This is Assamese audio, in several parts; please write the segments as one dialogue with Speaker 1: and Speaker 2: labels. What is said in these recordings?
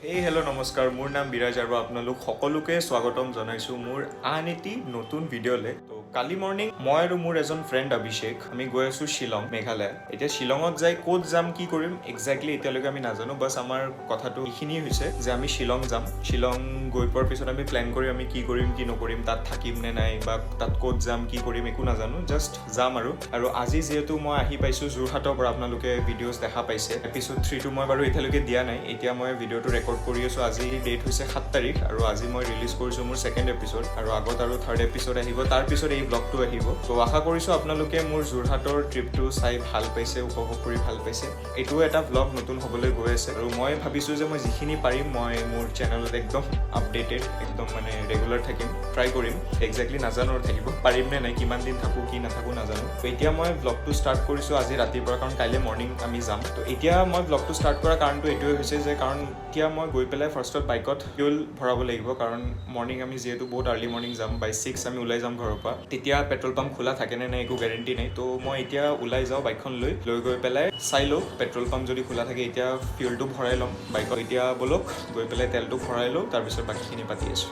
Speaker 1: Hey, hello, নমস্কাৰ মোৰ নাম বিৰাজ আৰু আপোনালোক সকলোকে স্বাগতম জনাইছোঁ মোৰ আন এটি নতুন ভিডিঅ'লে তো কালি মৰ্নিং মই আৰু মোৰ এজন ফ্ৰেণ্ড অভিষেক আমি গৈ আছোঁ শ্বিলং মেঘালয় এতিয়া শ্বিলঙত যাই ক'ত যাম কি কৰিম এক্সেক্টলি এতিয়ালৈকে আমি নাজানো বাছ আমাৰ কথাটো এইখিনিয়ে হৈছে যে আমি শ্বিলং যাম শ্বিলং গৈ পোৱাৰ পিছত আমি প্লেন কৰিম আমি কি কৰিম কি নকৰিম তাত থাকিম নে নাই বা তাত ক'ত যাম কি কৰিম একো নাজানো জাষ্ট যাম আৰু আজি যিহেতু মই আহি পাইছোঁ যোৰহাটৰ পৰা আপোনালোকে ভিডিঅ'জ দেখা পাইছে এপিছড 3টো মই বাৰু এতিয়ালৈকে দিয়া নাই এতিয়া মই ভিডিঅ'টো ৰেকৰ্ড কৰি আছোঁ আজি ডেট হৈছে 7 তাৰিখ আৰু আজি মই ৰিলিজ কৰিছোঁ মোৰ ছেকেণ্ড এপিছড আৰু আগত আৰু থাৰ্ড এপিছড আহিব তাৰপিছত এই ব্লগটো আহিব তো আশা কৰিছোঁ আপোনালোকে মোৰ যোৰহাটৰ ট্ৰিপটো চাই ভাল পাইছে উপভোগ কৰি ভাল পাইছে এইটো এটা ব্লগ নতুন হ'বলৈ গৈ আছে আৰু মই ভাবিছোঁ যে মই যিখিনি পাৰিম মই মোৰ চেনেলত একদম আপডেটেড একদম মানে ৰেগুলাৰ থাকিম ট্ৰাই কৰিম এক্সেক্টলি নাজানো থাকিব পাৰিম নে নাই কিমান দিন থাকোঁ কি নাথাকোঁ নাজানো তো এতিয়া মই ব্লগটো ষ্টাৰ্ট কৰিছোঁ আজি ৰাতিপুৱা কাৰণ কাইলৈ মৰ্ণিং আমি যাম তো এতিয়া মই ব্লগটো ষ্টাৰ্ট কৰাৰ কাৰণটো এইটোৱে হৈছে যে কাৰণ এতিয়া মই গৈ পেলাই ফাৰ্ষ্টত বাইকত ফিউল ভৰাব লাগিব কাৰণ মৰ্ণিং আমি যিহেতু বহুত আৰ্লি মৰ্ণিং যাম বাই 6 আমি ওলাই যাম ঘৰৰ পৰা তেতিয়া পেট্ৰল পাম্প খোলা থাকে নে নাই একো গেৰেণ্টি নাই তো মই এতিয়া ওলাই যাওঁ বাইকখন লৈ গৈ পেলাই চাই লওঁ পেট্ৰল পাম্প যদি খোলা থাকে এতিয়া ফিউলটো ভৰাই ল'ম বাইকত এতিয়া বলক গৈ পেলাই তেলটো ভৰাই লওঁ তাৰপিছত বাকীখিনি পাতি আছোঁ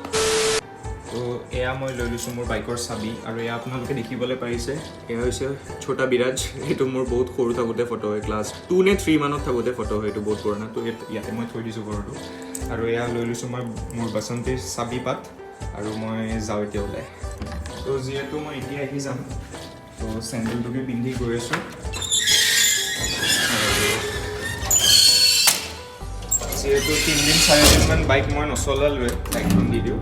Speaker 1: তো এয়া মই লৈ লৈছোঁ মোৰ বাইকৰ চাবি আৰু এয়া আপোনালোকে দেখিবলৈ পাৰিছে এয়া হৈছে ছোটা বিৰাজ এইটো মোৰ বহুত সৰু থাকোঁতে ফটো হয় ক্লাছ 2 নে 3 মানত থাকোঁতে ফটো হয় এইটো বহুত পুৰণা তো ইয়াতে মই থৈ দিছোঁ ঘৰটো আৰু এয়া লৈ লৈছোঁ মই মোৰ বাচন্তীৰ চাবি পাত আৰু মই যাওঁ এতিয়া ওলাই তো যিহেতু মই এতিয়া আহি যাম তো চেণ্ডেলটোকে পিন্ধি গৈ আছোঁ যিহেতু 3 দিন 4 দিনমান বাইক মই নচলালোৱে বাইকখন দি দিওঁ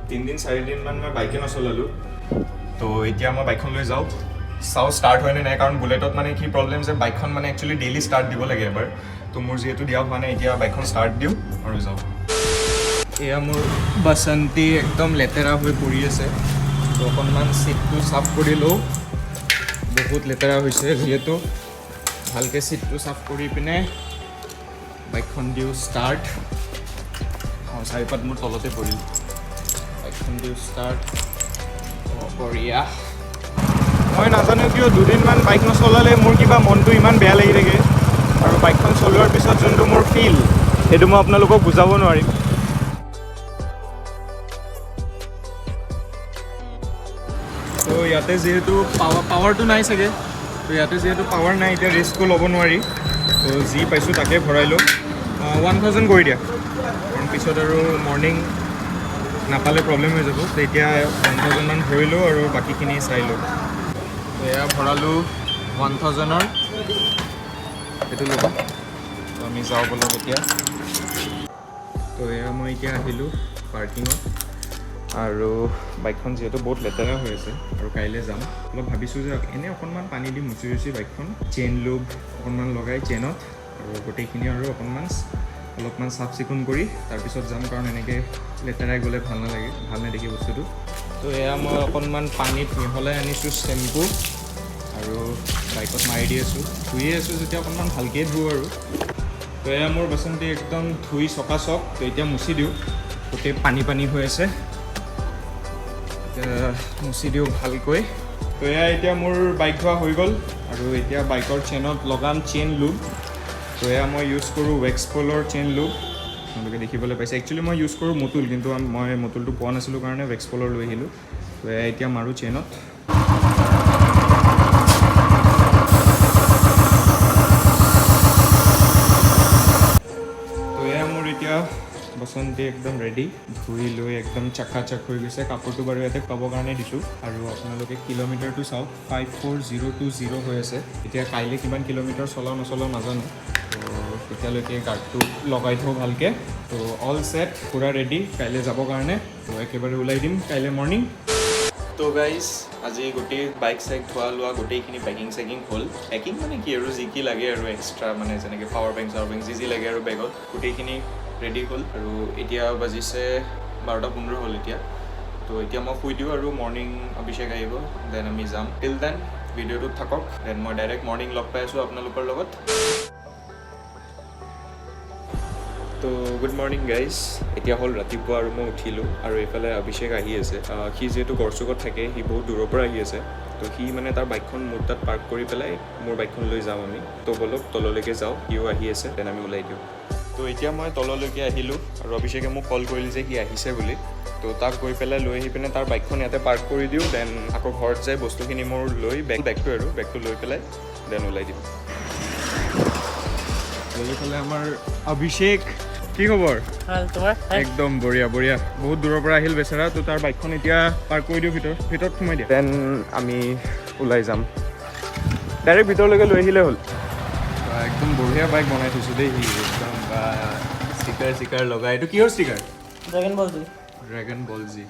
Speaker 1: 3 দিন 4 দিনমান মই বাইকে নচলালোঁ তো এতিয়া মই বাইকখন লৈ যাওঁ চাওঁ ষ্টাৰ্ট হয় নে নাই কাৰণ বুলেটত মানে কি প্ৰব্লেম যে বাইকখন মানে একচুৱেলি ডেইলি ষ্টাৰ্ট দিব লাগে এবাৰ তো মোৰ যিহেতু দিয়া হোৱা নাই এতিয়া বাইকখন ষ্টাৰ্ট দিওঁ আৰু যাওঁ এয়া মোৰ বাচন্তি একদম লেতেৰা হৈ পৰি আছে তো অকণমান ছিটটো চাফ কৰি লওঁ বহুত লেতেৰা হৈছে যিহেতু ভালকৈ ছিটটো চাফ কৰি পিনে বাইকখন দিওঁ ষ্টাৰ্ট চাৰিপাত মোৰ তলতে পৰিল বাইকখন দিওঁ ষ্টাৰ্ট বঢ়িয়া মই নাজানো কিয় দুদিনমান বাইক নচলালে মোৰ কিবা মনটো ইমান বেয়া লাগি থাকে আৰু বাইকখন চলোৱাৰ পিছত যোনটো মোৰ ফিল সেইটো মই আপোনালোকক বুজাব নোৱাৰিম তো ইয়াতে যিহেতু পাৱাৰটো নাই চাগে তো ইয়াতে যিহেতু পাৱাৰ নাই এতিয়া ৰিস্কো ল'ব নোৱাৰি তো যি পাইছোঁ তাকে ভৰাই লওঁ 1000 কৰি দিয়া কাৰণ পিছত আৰু মৰ্ণিং নাপালে প্ৰব্লেম হৈ যাব তো এতিয়া 1000 মান ভৰি লওঁ আৰু বাকীখিনি চাই লওঁ তো এয়া ভৰালোঁ 1000ৰ সেইটো ল'ব তো আমি যাওঁ বলক এতিয়া তো এয়া মই এতিয়া আহিলোঁ পাৰ্কিঙত আৰু বাইকখন যিহেতু বহুত লেতেৰা হৈ আছে আৰু কাইলৈ যাম অলপ ভাবিছোঁ যে এনেই অকণমান পানী দি মুচি বাইকখন চেইন লুব অকণমান লগাই চেইনত আৰু গোটেইখিনি আৰু অলপমান চাফ চিকুণ কৰি তাৰপিছত যাম কাৰণ এনেকৈ লেতেৰাই গ'লে ভাল নালাগে ভাল নেদেখি বস্তুটো তো এয়া মই অকণমান পানীত মিহলাই আনিছোঁ চেম্পু আৰু বাইকত মাৰি দি আছোঁ ধুয়ে আছোঁ যেতিয়া অকণমান ভালকৈ ধুওঁ আৰু তো এয়া মোৰ বাচন্তি একদম ধুই চকাচক তো এতিয়া মুচি দিওঁ গোটেই পানী হৈ আছে মুচি দিওঁ ভালকৈ তো এয়া এতিয়া মোৰ বাইক ধোৱা হৈ গ'ল আৰু এতিয়া বাইকৰ চেইনত লগাম চেইন লুব তো এয়া মই ইউজ কৰোঁ ৱেক্সপলৰ চেইন লুব আপোনালোকে দেখিবলৈ পাইছে একচুৱেলি মই ইউজ কৰোঁ মতুল কিন্তু মই মতুলটো পোৱা নাছিলোঁ কাৰণে ৱেক্সপলৰ লৈ আহিলোঁ তো এয়া এতিয়া মাৰোঁ চেইনত তো এয়া মোৰ এতিয়া বাচন্তি একদম ৰেডি ধুই লৈ একদম চাকাচাক হৈ গৈছে কাপোৰটো বাৰু ইয়াতে পাবৰ কাৰণে দিছোঁ আৰু আপোনালোকে কিলোমিটাৰটো চাওক 54020 হৈ আছে এতিয়া কাইলৈ কিমান কিলোমিটাৰ চলাওঁ নচলাওঁ নাজানো তো তেতিয়ালৈকে গাৰ্ডটো লগাই থওঁ ভালকৈ তো অল ছেট পূৰা ৰেডি কাইলৈ যাবৰ কাৰণে তো একেবাৰে ওলাই দিম কাইলৈ মৰ্ণিং তো গাইজ আজি গোটেই বাইক চাইক ধোৱা লোৱা গোটেইখিনি পেকিং হ'ল পেকিং মানে কি আৰু যি কি লাগে আৰু এক্সট্ৰা মানে যেনেকৈ পাৱাৰ বেংক যি লাগে আৰু বেগত গোটেইখিনি ৰেডি হ'ল আৰু এতিয়া বাজিছে 12:15 হ'ল এতিয়া তো এতিয়া মই শুই দিওঁ আৰু মৰ্ণিং অভিষেক আহিব দেন আমি যাম টিল দেন ভিডিঅ'টোত থাকক দেন মই ডাইৰেক্ট মৰ্ণিং লগ পাই আছোঁ আপোনালোকৰ লগত তো গুড মৰ্ণিং গাইজ এতিয়া হ'ল ৰাতিপুৱা আৰু মই উঠিলোঁ আৰু এইফালে অভিষেক আহি আছে সি যিহেতু গড়চুকত থাকে সি বহুত দূৰৰ পৰা আহি আছে তো সি মানে তাৰ বাইকখন মোৰ তাত পাৰ্ক কৰি পেলাই মোৰ বাইকখন লৈ যাওঁ আমি তো বলক তললৈকে যাওঁ সিও আহি আছে দেন আমি ওলাই দিওঁ তো এতিয়া মই তললৈকে আহিলোঁ আৰু অভিষেকে মোক কল কৰিলে যে সি আহিছে বুলি। তো তাক গৈ পেলাই লৈ আহি পিনে তাৰ বাইকখন ইয়াতে পাৰ্ক কৰি দিওঁ, দেন আকৌ ঘৰত যাই বস্তুখিনি মোৰ লৈ বেগটো লৈ পেলাই দেন ওলাই দিওঁ। লৈ পেলাই আমাৰ অভিষেক, কি খবৰ? একদম বঢ়িয়া বঢ়িয়া। বহুত দূৰৰ পৰা আহিল বেচেৰা, তো তাৰ বাইকখন এতিয়া পাৰ্ক কৰি দিওঁ, ভিতৰত সোমাই দিয়া, দেন আমি ওলাই যাম। ডাইৰেক্ট ভিতৰলৈকে লৈ আহিলে হ'ল। একদম বঢ়িয়া বাইক বনাই থৈছোঁ দেই সি, একদম ষ্টিকাৰ লগাই। এইটো কিহৰ ষ্টিকাৰ? ড্ৰেগন বল জি।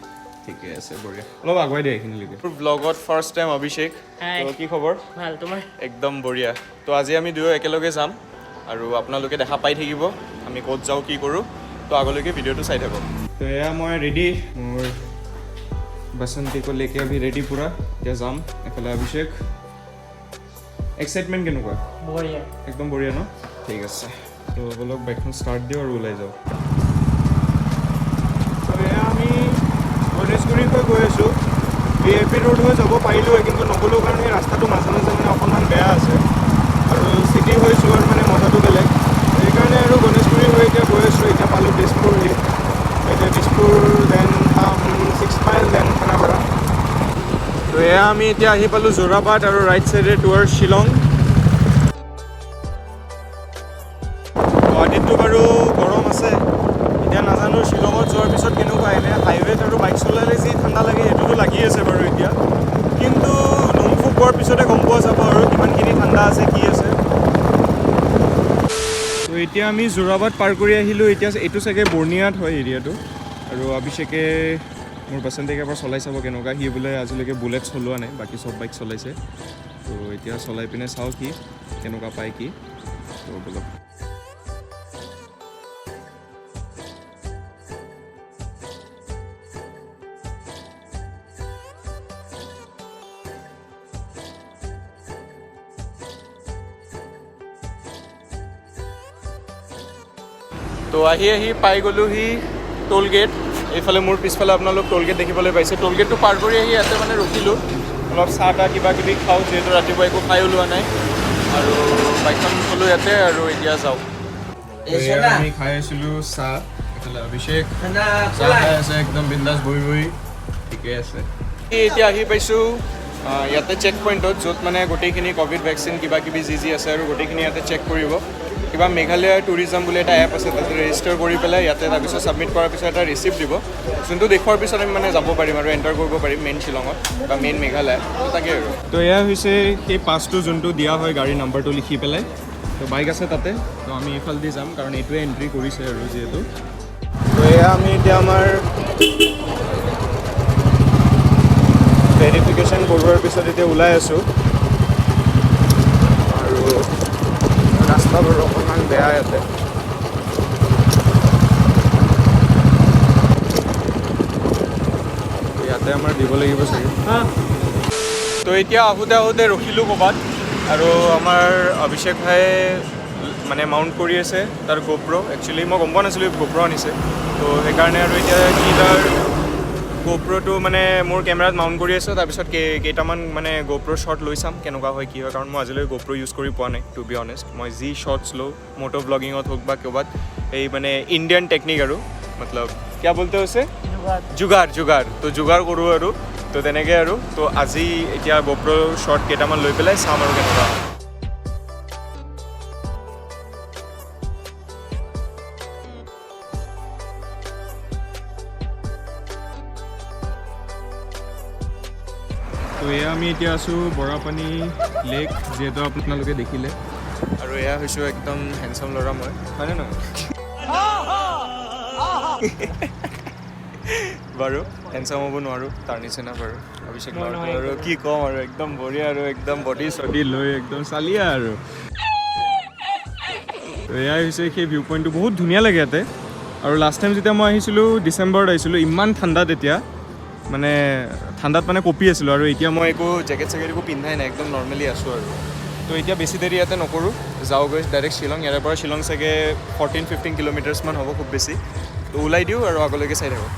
Speaker 1: ঠিকে আছে, বঢ়িয়া। অলপ আগুৱাই দিয়ে এইখিনিলৈকে। ব্লগত ফাৰ্ষ্ট টাইম অভিষেক। তো কি খবৰ?
Speaker 2: ভাল, তোমাৰ?
Speaker 1: একদম বঢ়িয়া। তো আজি আমি দুয়ো একেলগে যাম আৰু আপোনালোকে দেখা পাই থাকিব আমি ক'ত যাওঁ কি কৰোঁ। তো আগলৈকে ভিডিঅ'টো চাই থাকক। তো এয়া মই ৰেডি, মোৰ বসন্তীকো লেকে আমি ৰেডি পূৰা। এতিয়া যাম। এফালে অভিষেক। এক্সাইটমেণ্ট কেনেকুৱা?
Speaker 2: বঢ়িয়া,
Speaker 1: একদম বঢ়িয়া ন? ঠিক আছে, তো বলক বাইকখন ষ্টাৰ্ট দিওঁ আৰু ওলাই যাওঁ। তো এয়া আমি গণেশগুৰি হৈ গৈ আছোঁ। VIP ৰোড হৈ যাব পাৰিলোঁ, কিন্তু নগ'লোঁ কাৰণ সেই ৰাস্তাটো মাজে মাজে মানে অকণমান বেয়া আছে আৰু চিটি হৈ যোৱাৰ মানে মজাটো বেলেগ। সেইকাৰণে আৰু গণেশগুৰি হৈ এতিয়া গৈ আছোঁ। এতিয়া পালোঁ দিছপুৰ, এতিয়া Dispur, then 6 mile, then Khanapara. তো এয়া আমি এতিয়া আহি পালোঁ যোৰাবাট আৰু ৰাইট চাইডে টুৱাৰ্ড শ্বিলং। গুৱাহাটীতটো বাৰু গৰম আছে, এতিয়া নাজানো শ্বিলঙত যোৱাৰ পিছত কেনেকুৱা। এনে হাইৱেত আৰু বাইক চলালে যি ঠাণ্ডা লাগে সেইটোতো লাগি আছে বাৰু এতিয়া, কিন্তু নোমফুক পোৱাৰ পিছতে গম পোৱা যাব আৰু কিমানখিনি ঠাণ্ডা আছে কি আছে। তো এতিয়া আমি যোৰাবাট পাৰ কৰি আহিলোঁ। এতিয়া এইটো চাগে বৰ্ণিয়াত হয় এৰিয়াটো, আৰু অভিষেকে মোৰ বাসন্তীক এবাৰ চলাই চাব কেনেকুৱা। সি বোলে আজিলৈকে বুলেট চলোৱা নাই, বাকী চব বাইক চলাইছে। তো এতিয়া চলাই পিনে চাওঁ কি কেনেকুৱা পায় কি। তো বলক। তো আহি পাই গ'লোহি টোল গেট। এইফালে মোৰ পিছফালে আপোনালোক টোল গেট দেখিবলৈ পাইছে। টোল গেটটো পাৰ কৰি আহি ইয়াতে মানে ৰখিলোঁ, অলপ চাহ তাহ কিবা কিবি খাওঁ, যিহেতু ৰাতিপুৱা একো খাই ওলোৱা নাই। আৰু বাইকখন থ'লোঁ ইয়াতে আৰু এতিয়া যাওঁ। আমি খাই আছিলোঁ চাহ, এইফালে অভিষেক চাহ খাই আছে একদম বিন্দাছ বহি। ঠিকে আছে। এতিয়া আহি পাইছোঁ ইয়াতে চেক পইণ্টত, য'ত মানে গোটেইখিনি ক'ভিড ভেকচিন কিবা কিবি যি আছে আৰু গোটেইখিনি ইয়াতে চেক কৰিব। কিবা মেঘালয় টুৰিজম বুলি এটা এপ আছে, তাতে ৰেজিষ্টাৰ কৰি পেলাই ইয়াতে তাৰপিছত ছাবমিট কৰাৰ পিছত এটা ৰিচিপ্ট দিব, যোনটো দেখুৱাৰ পিছত আমি মানে যাব পাৰিম আৰু এণ্টাৰ কৰিব পাৰিম মেইন শ্বিলঙত বা মেইন মেঘালয়। তাকে আৰু তো এয়া হৈছে সেই পাছটো যোনটো দিয়া হয় গাড়ী নাম্বাৰটো লিখি পেলাই। তো বাইক আছে তাতে, তো আমি এইফালেদি যাম কাৰণ এইটোৱে এণ্ট্ৰি কৰিছে আৰু যিহেতু। তো এয়া আমি এতিয়া আমাৰ ভেৰিফিকেশ্যন কৰোৱাৰ পিছত এতিয়া ওলাই আছোঁ, আৰু ৰাস্তাবোৰ অকণমান বেয়া ইয়াতে। ইয়াতে আমাৰ দিব লাগিব চাগে। তো এতিয়া আহোঁতে ৰখিলোঁ ক'ৰবাত, আৰু আমাৰ অভিষেক ভাই মানে মাউণ্ট কৰি আছে তাৰ গোপ্ৰ। একচুৱেলি মই গম পোৱা নাছিলোঁ গোপ্ৰ আনিছে, তো সেইকাৰণে আৰু এতিয়া সি তাৰ গোপ্ৰটো মানে মোৰ কেমেৰাত মাউণ্ট কৰি আছোঁ। তাৰপিছত কেইটামান মানে গোপ্ৰ শ্বট লৈ চাম কেনেকুৱা হয় কি হয়, কাৰণ মই আজিলৈ গোপ্ৰ ইউজ কৰি পোৱা নাই টু বি অনেষ্ট। মই যি শ্বটছ লওঁ ম'ট' ব্লগিঙত হওক বা ক'ৰবাত, এই মানে ইণ্ডিয়ান টেকনিক আৰু মতলব কিয়া বলতে হৈছে যোগাৰ তো যোগাৰ কৰোঁ আৰু। তো তেনেকৈ আৰু তো আজি এতিয়া গোপ্ৰ শ্বট কেইটামান লৈ পেলাই চাম আৰু কেনেকুৱা। তো এয়া আমি এতিয়া আছোঁ বৰাপানী লেক, যিহেতু আপোনালোকে দেখিলে, আৰু এয়া হৈছোঁ একদম হেণ্ডচাম ল'ৰা মই, হয়নে নহয়? বাৰু হেণ্ডচাম হ'ব নোৱাৰোঁ তাৰ নিচিনা বাৰু অভিষেক ল'ৰাটো, আৰু কি ক'ম আৰু একদম বঢ়িয়া আৰু একদম বডি চডি লৈ একদম চালিয়া আৰু। তো এয়াই হৈছে সেই ভিউ পইণ্টটো, বহুত ধুনীয়া লাগে ইয়াতে। আৰু লাষ্ট টাইম যেতিয়া মই আহিছিলোঁ ডিচেম্বৰত আহিছিলোঁ, ইমান ঠাণ্ডা তেতিয়া, মানে ঠাণ্ডাত মানে কঁপি আছিলোঁ, আৰু এতিয়া মই একো জেকেট চেকেট একো পিন্ধাই নাই, একদম নৰ্মেলি আছোঁ আৰু। তো এতিয়া বেছি দেৰি ইয়াতে নকৰোঁ, যাওঁগৈ ডাইৰেক্ট শ্বিলং। ইয়াৰে পৰা শ্বিলং চাগে 14-15 কিলোমিটাৰ্ছমান হ'ব খুব বেছি। তো ওলাই দিওঁ আৰু আগলৈকে চাই থাকোঁ।